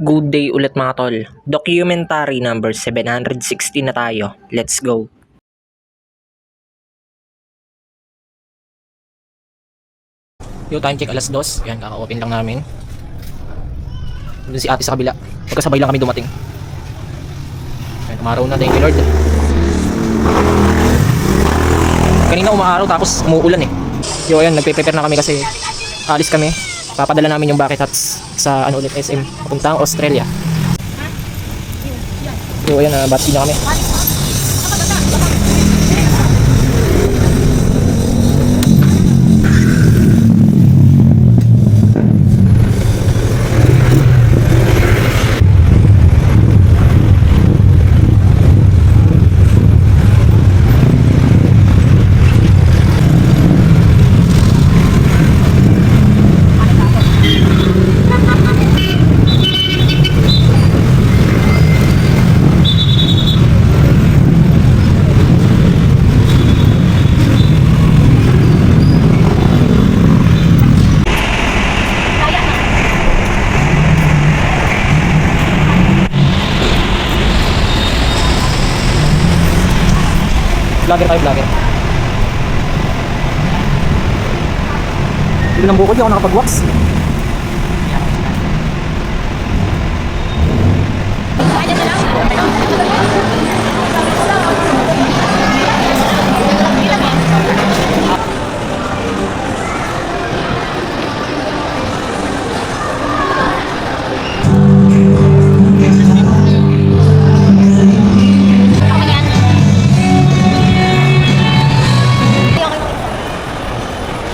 Good day ulit mga tol. Documentary number 760 na tayo. Let's go. Yo, time check alas 2. Yan, kaka-open lang namin. Doon si ate sa kabila. Magkasabay lang kami dumating. Yan, umaraw na. Thank you Lord. Kanina umaaraw tapos umuulan eh. Yo, ayan, nagpe-prepare na kami kasi alis kami. Papadala namin yung bucket hats sa ano ulit, SM papuntang Australia. So ayan, batsi na kami. Vlogger tayo, vlogger. Hindi ng buko, di ako nakapag-wax.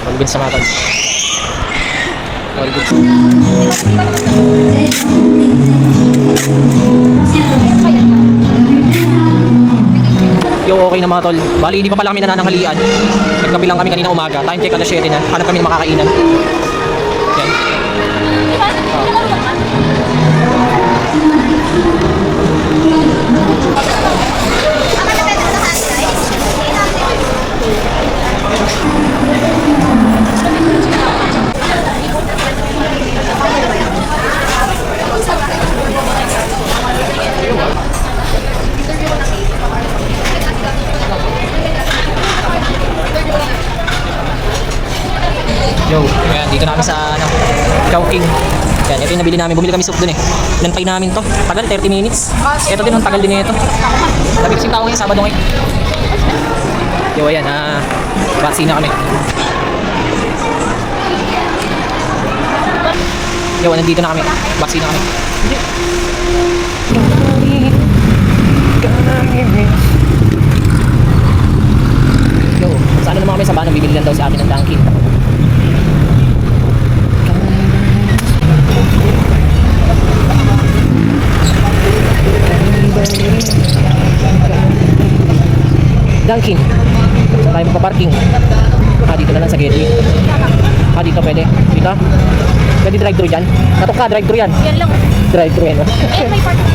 All good sa mga tol. All good. Yo, okay na mga tol. Bali, hindi pa pala kami nanananghalian. Nagkape lang kami kanina umaga. Time check alas 7 na. Hanap kami ng makakainan. Yan. Yo, ayan, dito namin sa ano, Chowking. Yan, ito yung nabili namin. Bumili kami soup dun eh. Nantay namin to. Tagal, 30 minutes. Ito din, ang tagal din ito. Sabi kasing tao ngayon, Sabado ngayon. Yo, ayan, batsi na kami. Yo, nandito na kami. Batsi na kami. Yo, sana naman kami sa banang bibili lang daw sa atin ng Dunkin. Dunkin. Saan tayo magpa-parking? Dito na lang sa gateway. Dito pwede. Dito. Pwede drive-thru dyan. Natok ka, drive-thru yan. Yan lang. Drive-thru yan. May parking.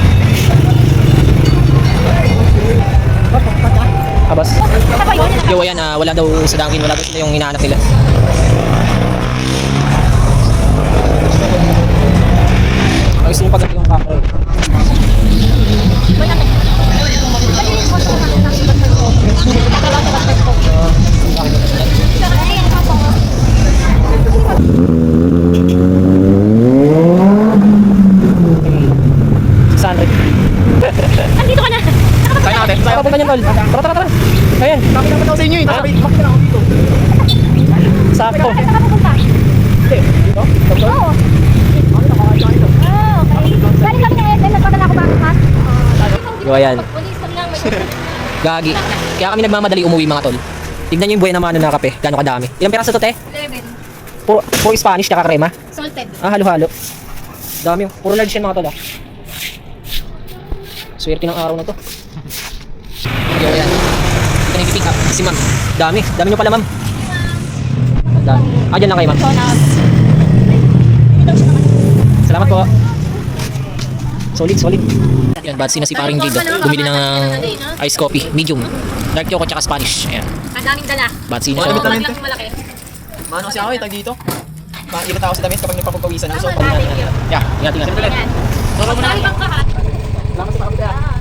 Abas. Yo, ayan, wala daw sa Dunkin. Wala daw sila yung hinahanap nila. Ang gusto yung pagkakit yung kakro. Andito ka na. Kaya natin. Saan pa niyan, tol? Tara, tara, tara. Ayan. Kapit na daw sa inyo eh. Makita na ako dito. Sakto. Saan ka pupunta? Hindi. Dito? Oo. Okay. Galing kami ng SM. Nagpadala ko ba ang hat? Yo, ayan. Pulis ko lang. Gagi. Kaya kami nagmamadali umuwi mga tol. Tignan nyo yung buhay na mano na kape. Gano'ng kadami. Ilang piraso to, te? 11. Puro Spanish, tsaka krema. Salted. Halo-halo. Dami. Puro large yan mga tol, Swerte ng araw na to. Yo, ayan. Ito na yung pick up. Si ma'am. Dami. Dami nyo pala, ma'am. Dami. Dyan lang kayo, ma'am. Salamat po. Solid, solid. Yan, batsi na si paring Jade. Bumili ng iced coffee, medium. Dark chocolate tsaka Spanish. Ayan. Ang daming dala. Batsi na Damit siya. namin. Lang malaki. Mano kasi ako tag dito. Iba tao sa damit kapag nagpapapawisan ako. So, Tama, thank you. Yeah, ingat, ingat. Yan. Ibang ka ha. Salamat sa kapit ah.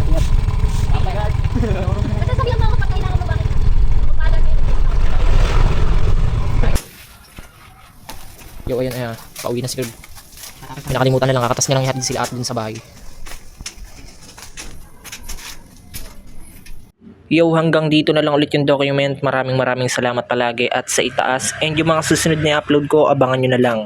Basta sabihan mo ako pag kailangan mo bakit. Pagpala kayo. Yo, ayan, ayan. Pauwi na si Kirby. May nakalimutan na lang, kakatas niya lang ihatid sila at dun sa bahay. Yo, hanggang dito na lang ulit yung document. Maraming salamat palagi at sa itaas. And yung mga susunod na upload ko, abangan nyo na lang.